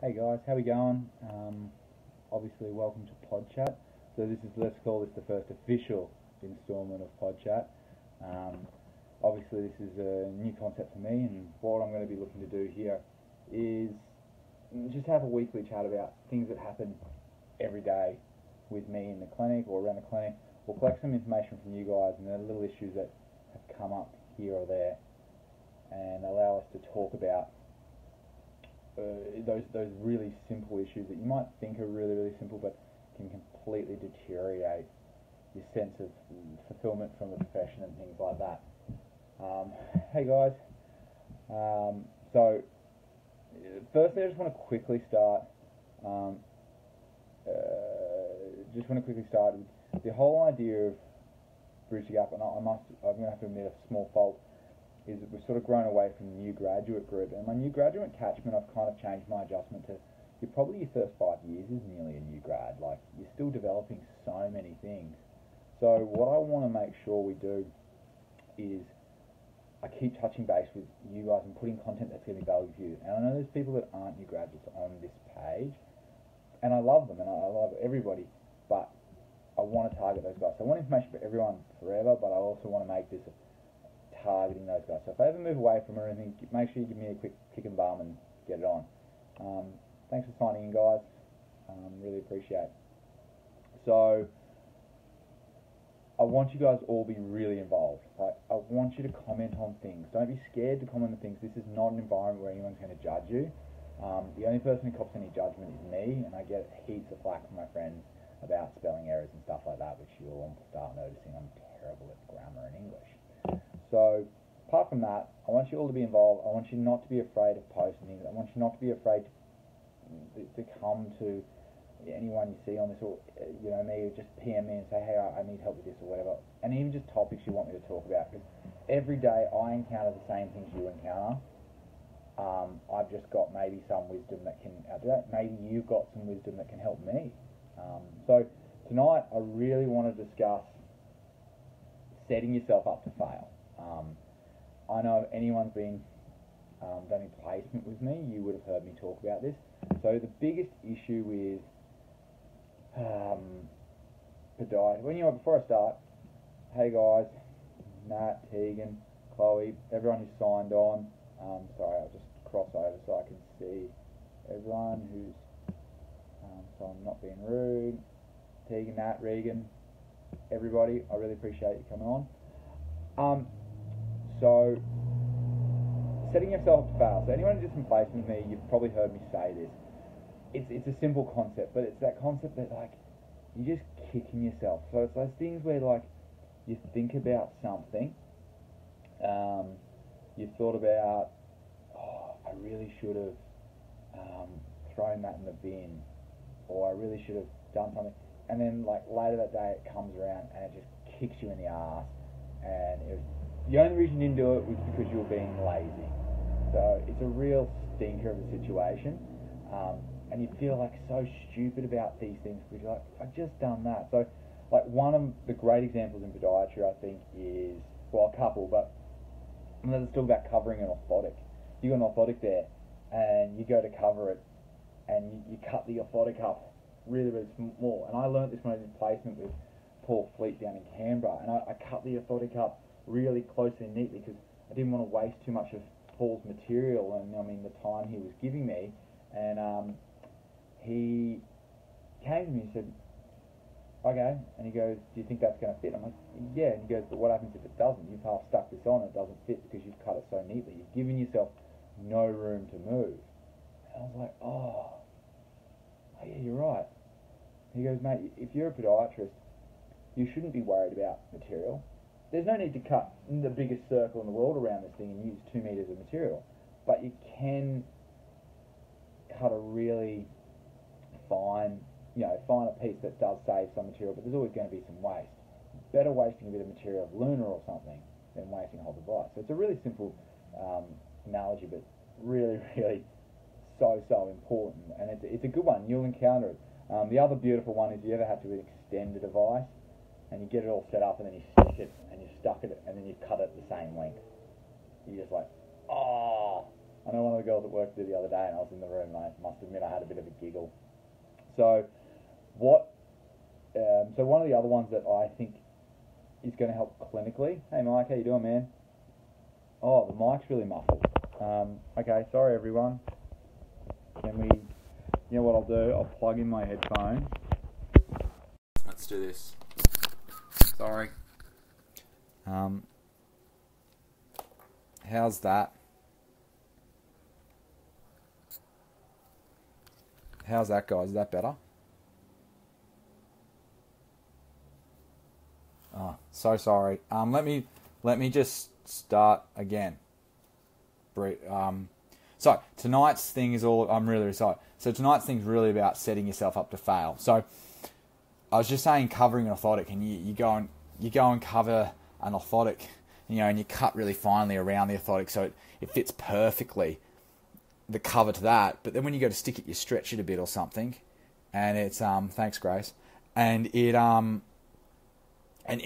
Hey guys, how we going? Obviously, welcome to Pod Chat. So let's call this the first official instalment of Pod Chat. Um, Obviously, this is a new concept for me, and what I'm going to be looking to do here is just have a weekly chat about things that happen every day with me in the clinic or around the clinic. We'll collect some information from you guys and the little issues that have come up here or there, and allow us to talk about those really simple issues that you might think are really simple, but can completely deteriorate your sense of fulfillment from the profession and things like that. Hey guys, so firstly, I just want to quickly start. With the whole idea of bridge the gap, and I'm going to have to admit a small fault is that we've sort of grown away from the new graduate group. And my new graduate catchment, I've kind of changed my adjustment to, you're probably your first 5 years is nearly a new grad. Like, you're still developing so many things. So what I want to make sure we do is I keep touching base with you guys and putting content that's going to be valuable for you. And I know there's people that aren't new graduates on this page, and I love them, and I love everybody, but I want to target those guys. So I want information for everyone forever, but I also want to make this targeting those guys. So if I ever move away from or anything, make sure you give me a quick kick and bum and get it on. Thanks for signing in, guys. Really appreciate it. So I want you guys all to be really involved. Like, I want you to comment on things. Don't be scared to comment on things. This is not an environment where anyone's going to judge you. The only person who cops any judgment is me, and I get heaps of flack from my friends about spelling errors and stuff like that, which you'll all start noticing. I'm terrible at grammar and English. So, apart from that, I want you all to be involved. I want you not to be afraid of posting things. I want you not to be afraid to come to anyone you see on this, or me, just PM me and say, hey, I need help with this or whatever. And even just topics you want me to talk about, because every day I encounter the same things you encounter. I've just got maybe some wisdom that can do that. Maybe you've got some wisdom that can help me. So tonight I really want to discuss setting yourself up to fail. I know if anyone's done any placement with me, you would have heard me talk about this. So the biggest issue with podiatry, before I start, hey guys, Matt, Tegan, Chloe, everyone who's signed on, sorry, I'll just cross over so I can see everyone who's, so I'm not being rude, Tegan, Matt, Regan, everybody, I really appreciate you coming on. So, setting yourself up to fail. So anyone who did some placement with me, you've probably heard me say this. It's a simple concept, but it's that concept that, like, you're just kicking yourself. So it's those things where, like, you think about something, you've thought about, I really should have thrown that in the bin, or I really should have done something. And then, like, later that day it comes around and it just kicks you in the ass, and the only reason you didn't do it was because you were being lazy. So it's a real stinker of a situation, and you feel like so stupid about these things because you're like, I've just done that. So, like, one of the great examples in podiatry, I think, is, well, a couple, but let's talk about covering an orthotic. You got an orthotic there, and you go to cover it, and you cut the orthotic up really small. And I learnt this when I did placement with Paul Fleet down in Canberra, and I cut the orthotic up really closely and neatly because I didn't want to waste too much of Paul's material and the time he was giving me. And he came to me and said, okay, and he goes, do you think that's going to fit? I'm like, yeah. And he goes, but what happens if it doesn't? You've half stuck this on and it doesn't fit because you've cut it so neatly. You've given yourself no room to move. And I was like, oh yeah, you're right. He goes, mate, if you're a podiatrist, you shouldn't be worried about material. There's no need to cut the biggest circle in the world around this thing and use 2 meters of material, but you can cut a really fine a piece that does save some material, but there's always going to be some waste. Better wasting a bit of material of Luna or something than wasting a whole device. So it's a really simple analogy, but really so important, and it's a good one. You'll encounter it. The other beautiful one is you ever have to extend a device and you get it all set up and then you stick it and you stuck it and then you cut it the same length. You're just like, oh, I know one of the girls at work did the other day, and I was in the room, and I must admit I had a bit of a giggle. So, so one of the other ones that I think is going to help clinically. Hey Mike, how you doing, man? Oh, the mic's really muffled. Okay, sorry everyone. Can we, you know what I'll do? I'll plug in my headphone. Let's do this. Sorry. How's that? How's that, guys? Is that better? Oh, so sorry. Let me just start again. So tonight's thing is all. I'm really excited. So tonight's thing is really about setting yourself up to fail. So I was just saying, covering an orthotic, and you go and cover an orthotic, and you cut really finely around the orthotic so it fits perfectly, the cover to that. But then when you go to stick it, you stretch it a bit or something, and it's thanks Grace, and it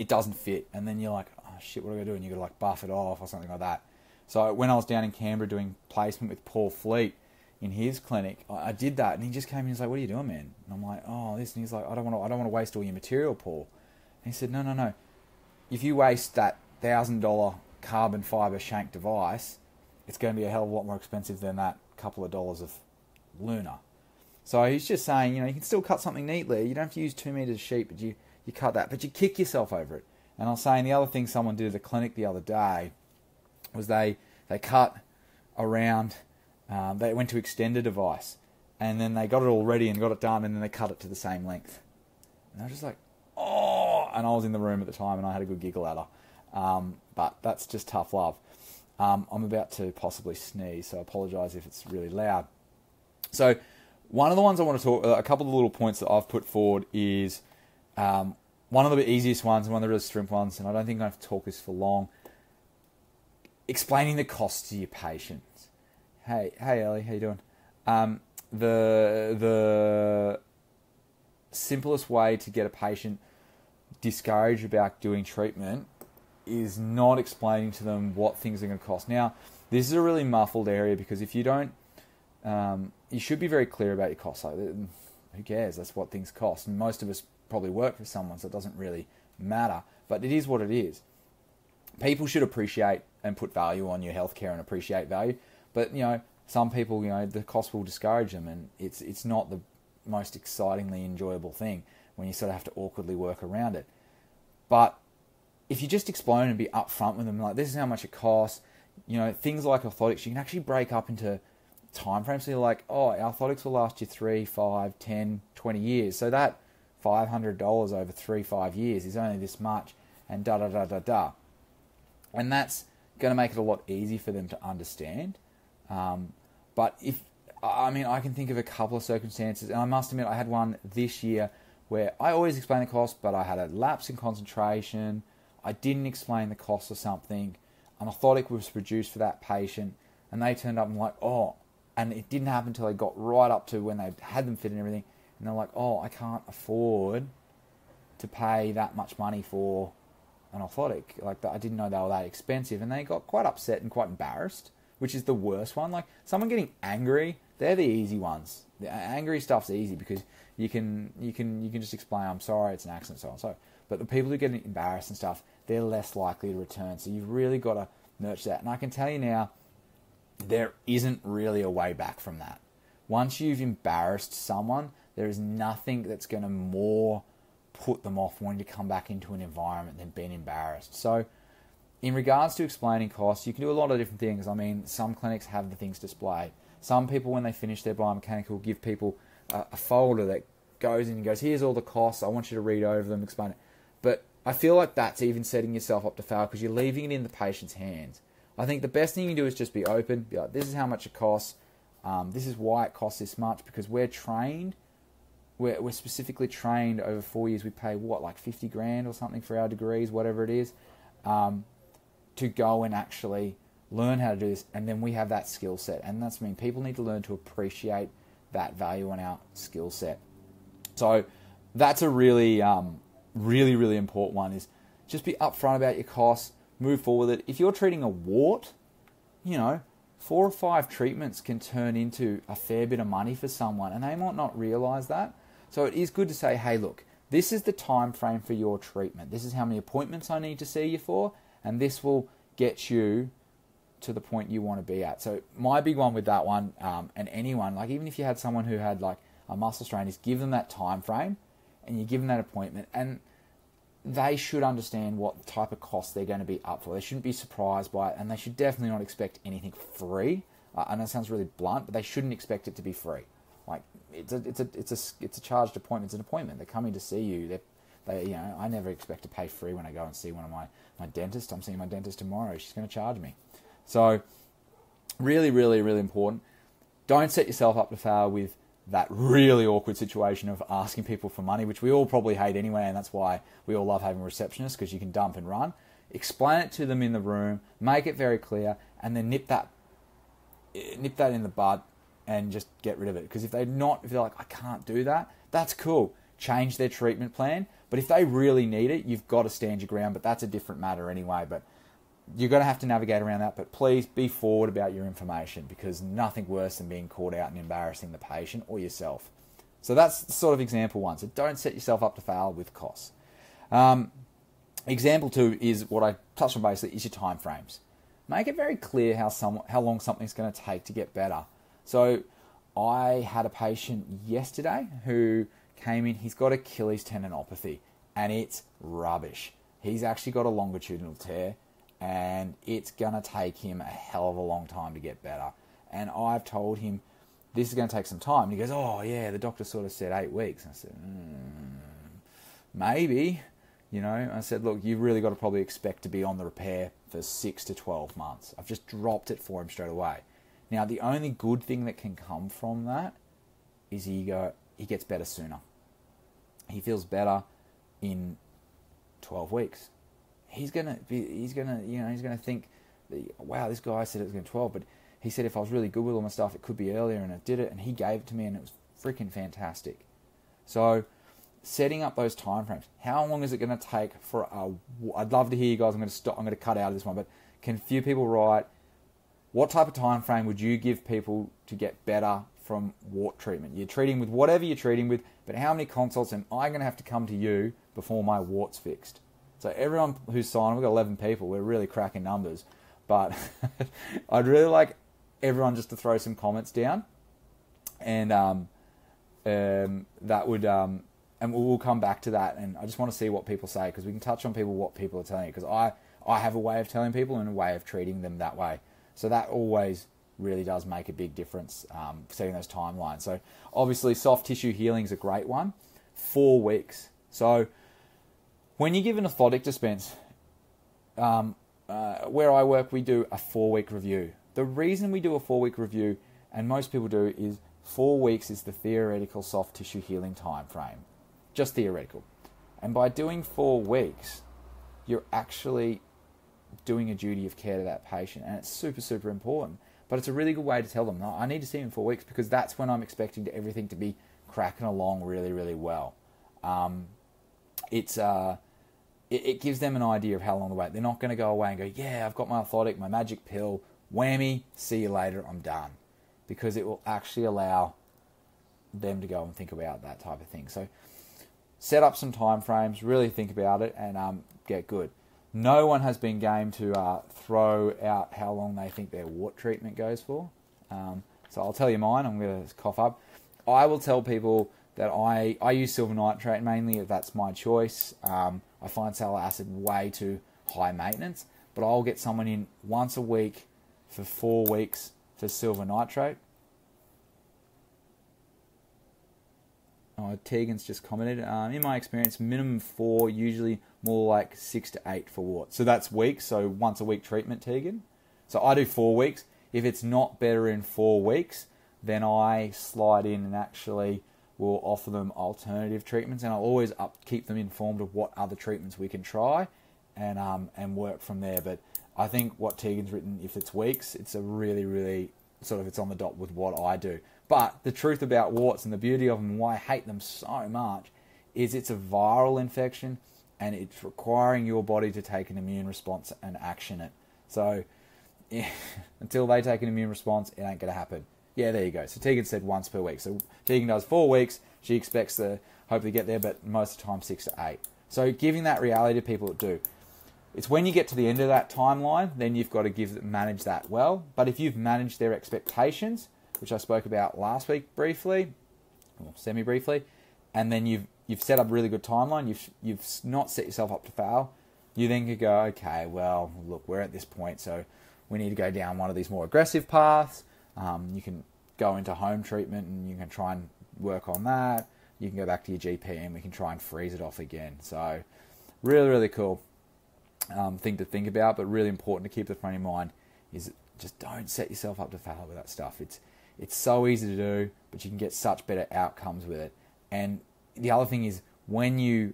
doesn't fit, and then you're like, oh shit, what do I do? And you got to like buff it off or something like that. So when I was down in Canberra doing placement with Paul Fleet in his clinic, I did that, and he just came in and was like, what are you doing, man? And I'm like, oh, this. And he's like, I don't want to waste all your material, Paul. And he said, no. If you waste that $1,000 carbon fibre shank device, it's going to be a hell of a lot more expensive than that couple of dollars of Luna. So he's just saying, you can still cut something neatly. You don't have to use 2 meters of sheet, but you cut that, but you kick yourself over it. And I was saying the other thing someone did at the clinic the other day was they cut around, they went to extend a device, and then they got it all ready and got it done, and then they cut it to the same length. And I was just like, oh, and I was in the room at the time, and I had a good giggle at her. But that's just tough love. I'm about to possibly sneeze, so I apologise if it's really loud. So one of the ones I want to talk, a couple of little points that I've put forward is one of the easiest ones and one of the really simple ones, and I don't think I have to talk this for long, explaining the cost to your patients. Hey Ellie, how you doing? The simplest way to get a patient discouraged about doing treatment is not explaining to them what things are going to cost. Now, this is a really muffled area because if you don't, you should be very clear about your costs. Like, who cares? That's what things cost. And most of us probably work for someone, so it doesn't really matter. But it is what it is. People should appreciate and put value on your healthcare and appreciate value. But, some people, the cost will discourage them, and it's not the most excitingly enjoyable thing when you sort of have to awkwardly work around it. But if you just explain and be upfront with them, like, this is how much it costs, things like orthotics, you can actually break up into time frames. So you're like, oh, our orthotics will last you 3, 5, 10, 20 years. So that $500 over 3-5 years is only this much, and da-da-da-da-da. And that's going to make it a lot easier for them to understand. But I can think of a couple of circumstances, and I must admit I had one this year where I always explain the cost, but I had a lapse in concentration. I didn't explain the cost of something. An orthotic was produced for that patient, and they turned up and like, oh, and it didn't happen until they got right up to when they had them fit and everything, and they're like, oh, I can't afford to pay that much money for an orthotic. Like, I didn't know they were that expensive, and they got quite upset and quite embarrassed, which is the worst one. Like, someone getting angry, they're the easy ones. The angry stuff's easy because you can just explain, I'm sorry, it's an accident, so on so. But the people who get embarrassed and stuff, they're less likely to return. So you've really got to nurture that. And I can tell you now, there isn't really a way back from that. Once you've embarrassed someone, there is nothing that's going to more put them off wanting to come back into an environment than being embarrassed. So in regards to explaining costs, you can do a lot of different things. I mean, some clinics have the things displayed. Some people, when they finish their biomechanical, give people a folder that goes in and goes, here's all the costs, I want you to read over them, explain it. But I feel like that's even setting yourself up to fail because you're leaving it in the patient's hands. I think the best thing you can do is just be open, be like, this is how much it costs, this is why it costs this much, because we're trained, we're specifically trained over 4 years, we pay like 50 grand or something for our degrees, whatever it is, to go and actually learn how to do this, and then we have that skill set, and that's people need to learn to appreciate that value in our skill set. So that's a really, really important one, is just be upfront about your costs, move forward with it. If you're treating a wart, 4 or 5 treatments can turn into a fair bit of money for someone, and they might not realise that. So it is good to say, hey, look, this is the time frame for your treatment. This is how many appointments I need to see you for, and this will get you to the point you want to be at. So my big one with that one, and anyone, like even if you had someone who had like a muscle strain, is give them that time frame, and you give them that appointment, and they should understand what type of cost they're going to be up for. They shouldn't be surprised by it, and they should definitely not expect anything free. I know it sounds really blunt, but they shouldn't expect it to be free. Like it's a charged appointment. It's an appointment. They're coming to see you. They I never expect to pay free when I go and see one of my dentist. I'm seeing my dentist tomorrow. She's going to charge me. So really, really, really important. Don't set yourself up to fail with that really awkward situation of asking people for money, which we all probably hate anyway, and that's why we all love having receptionists, because you can dump and run. Explain it to them in the room, make it very clear, and then nip that in the bud and just get rid of it. Because if they're like, I can't do that, that's cool. Change their treatment plan. But if they really need it, you've got to stand your ground. But that's a different matter anyway. But you're going to have to navigate around that. But please be forward about your information, because nothing worse than being caught out and embarrassing the patient or yourself. So that's sort of example 1. So don't set yourself up to fail with costs. Example 2 is what I touched on basically, is your time frames. Make it very clear how long something's going to take to get better. So I had a patient yesterday who came in. He's got Achilles tendinopathy, and it's rubbish. He's actually got a longitudinal tear, and it's going to take him a hell of a long time to get better. And I've told him this is going to take some time. And he goes, oh, yeah, the doctor sort of said 8 weeks. And I said, maybe. I said, look, you've really got to probably expect to be on the repair for 6 to 12 months. I've just dropped it for him straight away. Now, the only good thing that can come from that is he gets better sooner. He feels better in 12 weeks. He's gonna think, wow, this guy said it was going to 12, but he said if I was really good with all my stuff, it could be earlier, and it did it, and he gave it to me, and it was freaking fantastic. So, setting up those time frames. How long is it going to take for I'd love to hear you guys. I'm going to cut out of this one, but can few people write, what type of time frame would you give people to get better from wart treatment? You're treating with whatever you're treating with, but how many consults am I going to have to come to you before my wart's fixed? So everyone who's signed, we've got 11 people. We're really cracking numbers, but I'd really like everyone just to throw some comments down, and that would and we'll come back to that. And I just want to see what people say, because we can touch on what people are telling you, because I have a way of telling people and a way of treating them that way. So that always really does make a big difference, setting those timelines. So obviously soft tissue healing is a great one. 4 weeks. So when you give an orthotic dispense, where I work, we do a 4-week review. The reason we do a 4-week review, and most people do, is 4 weeks is the theoretical soft tissue healing time frame. Just theoretical. And by doing 4 weeks, you're actually doing a duty of care to that patient, and it's super, super important. But it's a really good way to tell them, no, I need to see you in 4 weeks, because that's when I'm expecting everything to be cracking along really, really well. It gives them an idea of how long to wait. They're not going to go away and go, yeah, I've got my orthotic, my magic pill, whammy, see you later, I'm done. Because it will actually allow them to go and think about that type of thing. So set up some time frames, really think about it, and get good. No one has been game to throw out how long they think their wart treatment goes for. So I'll tell you mine. I'm going to cough up. I will tell people that I use silver nitrate mainly if that's my choice. I find salicylic acid way too high maintenance, but I'll get someone in once a week for 4 weeks for silver nitrate. Tegan's just commented, in my experience, minimum 4, usually more like 6 to 8 for warts. So that's weeks, so once a week treatment, Tegan. So I do 4 weeks. If it's not better in 4 weeks, then I slide in and actually will offer them alternative treatments, and I'll always keep them informed of what other treatments we can try, and work from there. But I think what Tegan's written, if it's weeks, it's a really, really it's on the dot with what I do. But the truth about warts and the beauty of them and why I hate them so much is it's a viral infection, and it's requiring your body to take an immune response and action it. So yeah, until they take an immune response, it ain't going to happen. Yeah, there you go. So Tegan said once per week. So Tegan does 4 weeks. She expects to hopefully get there, but most of the time 6 to 8. So giving that reality to people that do. It's when you get to the end of that timeline, then you've got to manage that well. But if you've managed their expectations, which I spoke about last week briefly, or semi-briefly, and then you've set up a really good timeline, you've not set yourself up to fail, you then could go, okay, well, look, we're at this point, so we need to go down one of these more aggressive paths. You can go into home treatment and you can try and work on that. You can go back to your GP and we can try and freeze it off again. So really, really cool thing to think about, but really important to keep the front of your mind is just don't set yourself up to fail with that stuff. It's so easy to do, but you can get such better outcomes with it. And the other thing is when you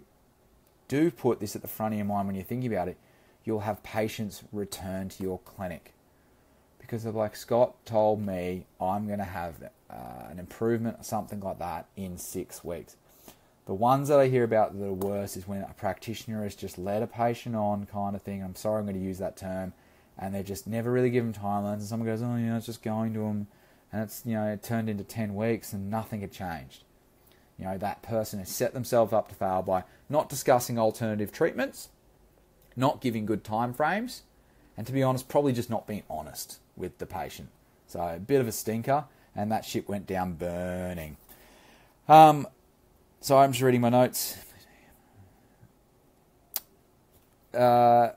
do put this at the front of your mind when you're thinking about it, you'll have patients return to your clinic. Because of like, Scott told me I'm going to have an improvement or something like that in 6 weeks. The ones that I hear about that are worse is when a practitioner has just led a patient on kind of thing. I'm sorry I'm going to use that term. And they just never really give them timelines. And someone goes, oh, you know, it's just going to them. And it's, you know, it turned into 10 weeks and nothing had changed. You know, that person has set themselves up to fail by not discussing alternative treatments, not giving good time frames, and to be honest, probably just not being honest with the patient. So a bit of a stinker, and that ship went down burning. So I'm just reading my notes. My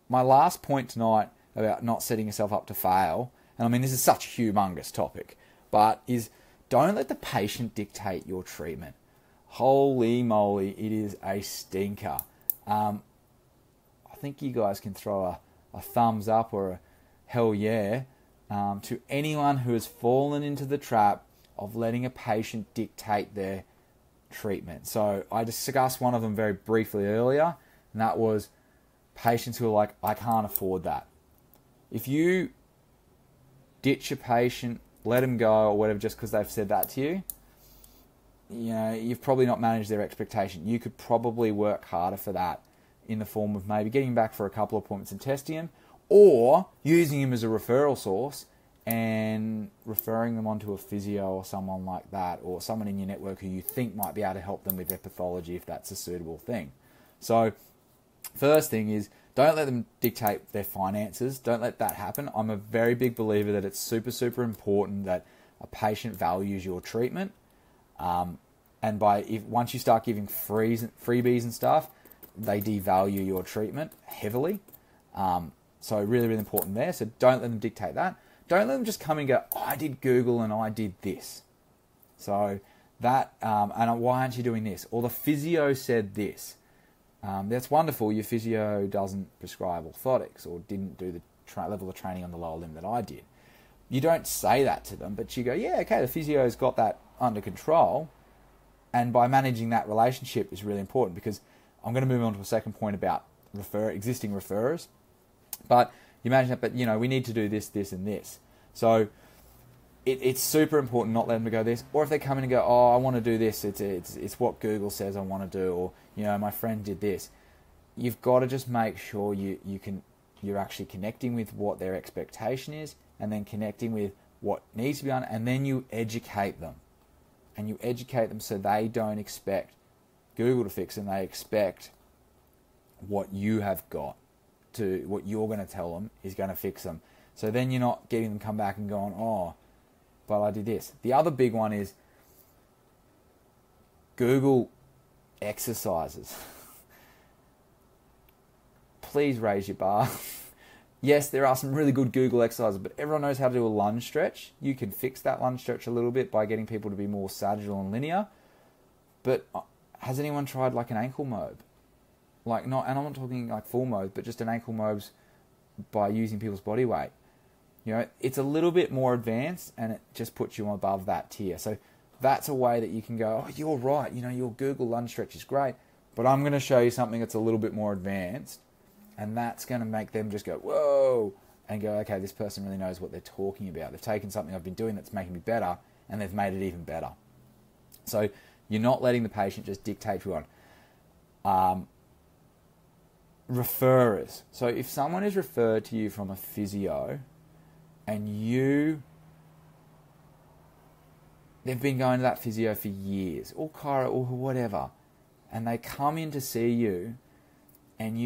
last point tonight about not setting yourself up to fail, and I mean this is such a humongous topic, but is don't let the patient dictate your treatment. Holy moly, it is a stinker. I think you guys can throw a thumbs up or a hell yeah to anyone who has fallen into the trap of letting a patient dictate their treatment. So I discussed one of them very briefly earlier, and that was patients who are like, I can't afford that. If you ditch a patient, let them go or whatever just because they've said that to you, you know, you've probably not managed their expectation. You could probably work harder for that in the form of maybe getting back for a couple of appointments and testing him, or using him as a referral source and referring them onto a physio or someone like that, or someone in your network who you think might be able to help them with their pathology if that's a suitable thing. So first thing is, don't let them dictate their finances. Don't let that happen. I'm a very big believer that it's super, super important that a patient values your treatment. And once you start giving freebies and stuff, they devalue your treatment heavily. So really, really important there. So don't let them dictate that. Don't let them just come and go, I did Google and I did this. So that, and why aren't you doing this? Or the physio said this. That's wonderful. Your physio doesn't prescribe orthotics or didn't do the level of training on the lower limb that I did. You don't say that to them, but you go, yeah, okay, the physio's got that under control. And by managing that relationship is really important, because I'm going to move on to a second point about existing referrers. But you imagine that, but you know, we need to do this, this, and this. So it's super important not letting them go this. Or if they come in and go, oh, I want to do this, it's what Google says I want to do, or you know, my friend did this. You've got to just make sure you're actually connecting with what their expectation is, and then connecting with what needs to be done, and then you educate them. And you educate them so they don't expect Google to fix them, they expect what you have got what you're going to tell them is going to fix them. So then you're not getting them come back and going, oh, but I did this. The other big one is Google exercises. Please raise your bar. Yes, there are some really good Google exercises, but everyone knows how to do a lunge stretch. You can fix that lunge stretch a little bit by getting people to be more sagittal and linear. But has anyone tried like an ankle mob? And I'm not talking like full mobs, but just an ankle mobs by using people's body weight. You know, it's a little bit more advanced, and it just puts you above that tier. So that's a way that you can go, oh, you're right, you know, your Google lunge stretch is great, but I'm going to show you something that's a little bit more advanced, and that's going to make them just go, whoa, and go, okay, this person really knows what they're talking about. They've taken something I've been doing that's making me better, and they've made it even better. So you're not letting the patient just dictate you on. Referrers. So if someone is referred to you from a physio, and they've been going to that physio for years, or chiro, or whatever, and they come in to see you, and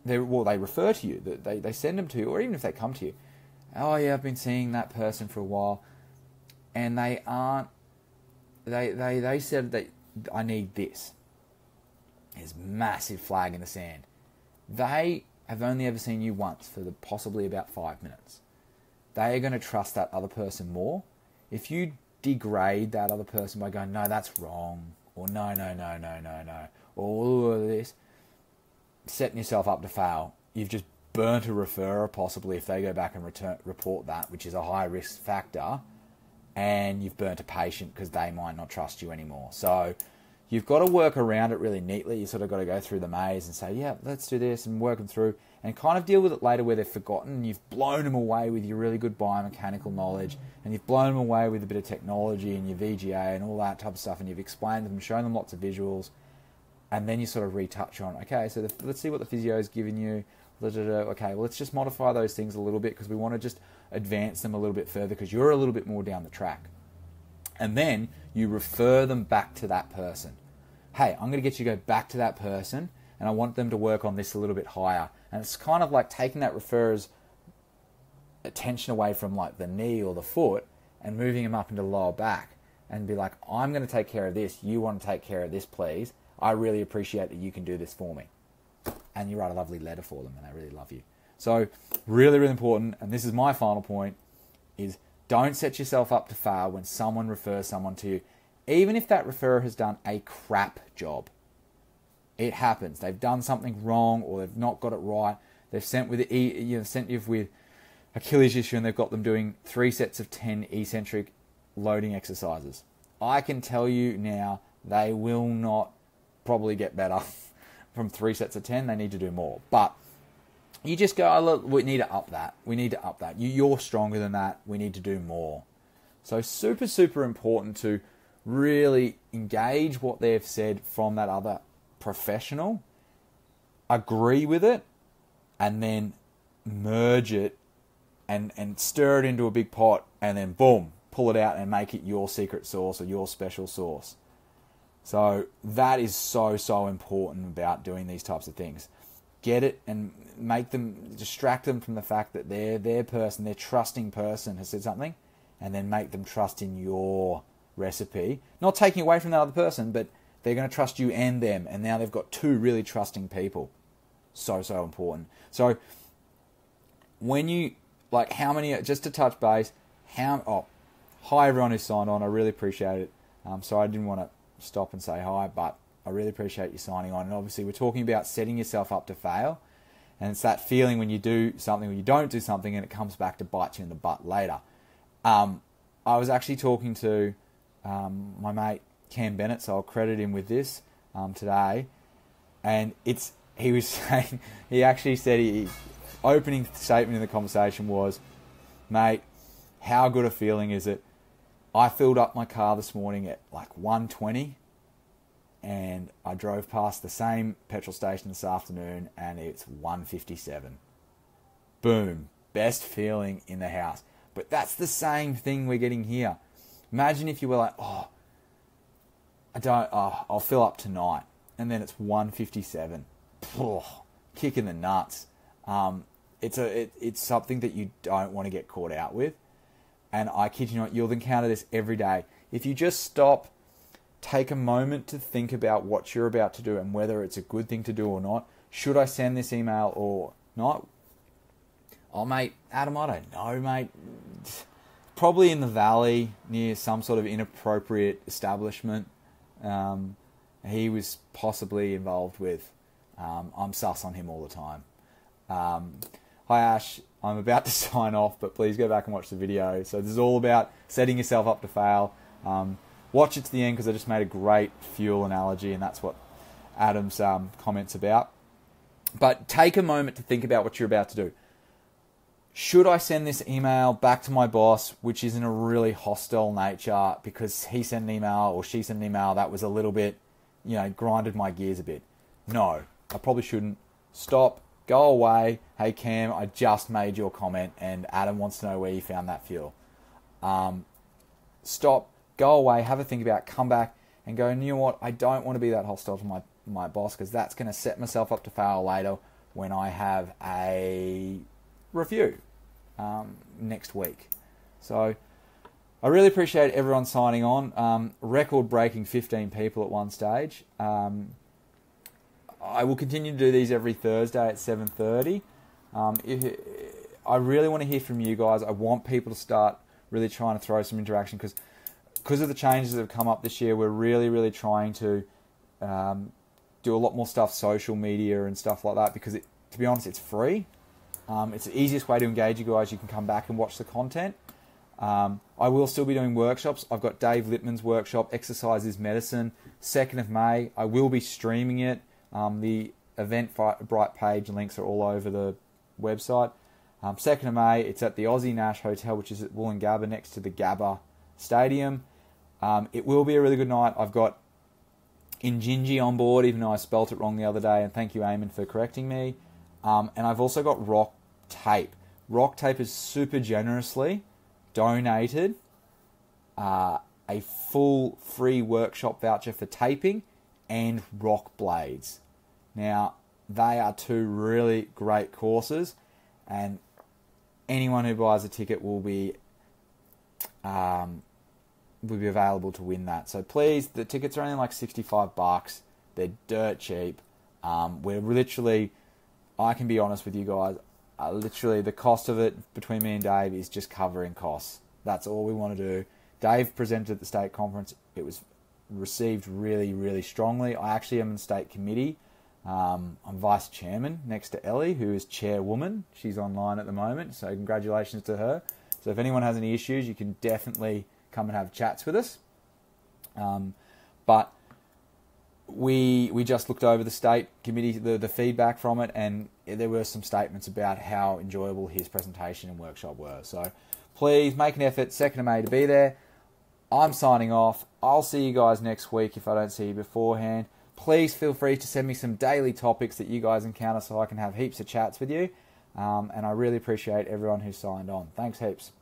they refer to you, they send them to you, or even if they come to you, oh yeah, I've been seeing that person for a while, and they said that I need this. There's massive flag in the sand. They have only ever seen you once for possibly about 5 minutes. They are going to trust that other person more. If you degrade that other person by going, no, that's wrong, or no, or all of this, setting yourself up to fail. You've just burnt a referrer, possibly, if they go back and report that, which is a high risk factor, and you've burnt a patient because they might not trust you anymore. So you've got to work around it really neatly. You sort of got to go through the maze and say, yeah, let's do this, and work them through, and kind of deal with it later where they've forgotten. You've blown them away with your really good biomechanical knowledge, and you've blown them away with a bit of technology and your VGA and all that type of stuff, and you've explained them, shown them lots of visuals, and then you sort of retouch on, okay, so let's see what the physio's given you. Okay, well, let's just modify those things a little bit because we want to just advance them a little bit further because you're a little bit more down the track. And then you refer them back to that person. Hey, I'm going to get you to go back to that person, and I want them to work on this a little bit higher. And it's kind of like taking that referrer's attention away from like the knee or the foot and moving them up into the lower back and be like, I'm going to take care of this. You want to take care of this, please. I really appreciate that you can do this for me. And you write a lovely letter for them, and they really love you. So really, really important, and this is my final point, is don't set yourself up to fail when someone refers someone to you. Even if that referrer has done a crap job. It happens. They've done something wrong, or they've not got it right. They've sent you with Achilles issue, and they've got them doing 3 sets of 10 eccentric loading exercises. I can tell you now, they will not probably get better from 3 sets of 10. They need to do more. But you just go, oh, look, we need to up that. We need to up that. You're stronger than that. We need to do more. So super, super important to really engage what they've said from that other professional, agree with it, and then merge it and stir it into a big pot, and then boom, pull it out and make it your secret sauce or your special sauce. So that is so, so important about doing these types of things. Get it and make them, distract them from the fact that their person, their trusting person has said something, and then make them trust in your recipe. Not taking away from that other person, but they're going to trust you and them, and now they've got 2 really trusting people. So, so important. So when you, like, how many, just to touch base, hi everyone who signed on, I really appreciate it. So I didn't want to stop and say hi, but I really appreciate you signing on. And obviously we're talking about setting yourself up to fail, and it's that feeling when you do something or you don't do something and it comes back to bite you in the butt later. I was actually talking to my mate Cam Bennett, so I'll credit him with this today, and he was saying, he actually said, his opening statement in the conversation was, mate, how good a feeling is it? I filled up my car this morning at like 1:20, and I drove past the same petrol station this afternoon, and it's 1:57. Boom. Best feeling in the house. But that's the same thing we're getting here. Imagine if you were like, I'll fill up tonight, and then it's 1:57. Kick in the nuts. It's something that you don't want to get caught out with. And I kid you not, you'll encounter this every day. If you just stop, take a moment to think about what you're about to do and whether it's a good thing to do or not. Should I send this email or not? Oh, mate, Adam, I don't know, mate. Probably in the valley near some sort of inappropriate establishment he was possibly involved with. I'm sus on him all the time. Hi, Ash. I'm about to sign off, but please go back and watch the video. So this is all about setting yourself up to fail. Watch it to the end because I just made a great fuel analogy, and that's what Adam's comment's about. But take a moment to think about what you're about to do. Should I send this email back to my boss, which is in a really hostile nature because he sent an email or she sent an email that was a little bit, grinded my gears a bit? No, I probably shouldn't. Stop, go away. Hey Cam, I just made your comment and Adam wants to know where you found that fuel. Stop, go away, have a think about it, come back and go, you know what, I don't want to be that hostile to my boss because that's going to set myself up to fail later when I have a review next week. So I really appreciate everyone signing on. Record-breaking 15 people at one stage. I will continue to do these every Thursday at 7:30. I really want to hear from you guys. I want people to start really trying to throw some interaction because of the changes that have come up this year. We're really, really trying to do a lot more stuff, social media and stuff like that, because to be honest, it's free. It's the easiest way to engage you guys. You can come back and watch the content. I will still be doing workshops. I've got Dave Lippman's workshop, Exercise is Medicine, 2nd of May. I will be streaming it. The Eventbrite page links are all over the website. 2nd of May, it's at the Aussie Nash Hotel, which is at Woolloongabba next to the Gabba Stadium. It will be a really good night. I've got Injinji on board, even though I spelt it wrong the other day, and thank you, Eamon, for correcting me. And I've also got Rock Tape. Rock Tape has super generously donated a full free workshop voucher for taping and rock blades. Now, they are two really great courses, and anyone who buys a ticket will be available to win that. So please, the tickets are only like $65. They're dirt cheap. We're literally, I can be honest with you guys, literally the cost of it between me and Dave is just covering costs. That's all we want to do. Dave presented at the state conference. It was received really, really strongly. I actually am in the state committee. I'm vice chairman next to Ellie, who is chairwoman. She's online at the moment, so congratulations to her. So if anyone has any issues, you can definitely come and have chats with us. But we just looked over the state committee, the feedback from it, and there were some statements about how enjoyable his presentation and workshop were. So please make an effort, 2nd of May, to be there. I'm signing off. I'll see you guys next week if I don't see you beforehand. Please feel free to send me some daily topics that you guys encounter so I can have heaps of chats with you. And I really appreciate everyone who signed on. Thanks heaps.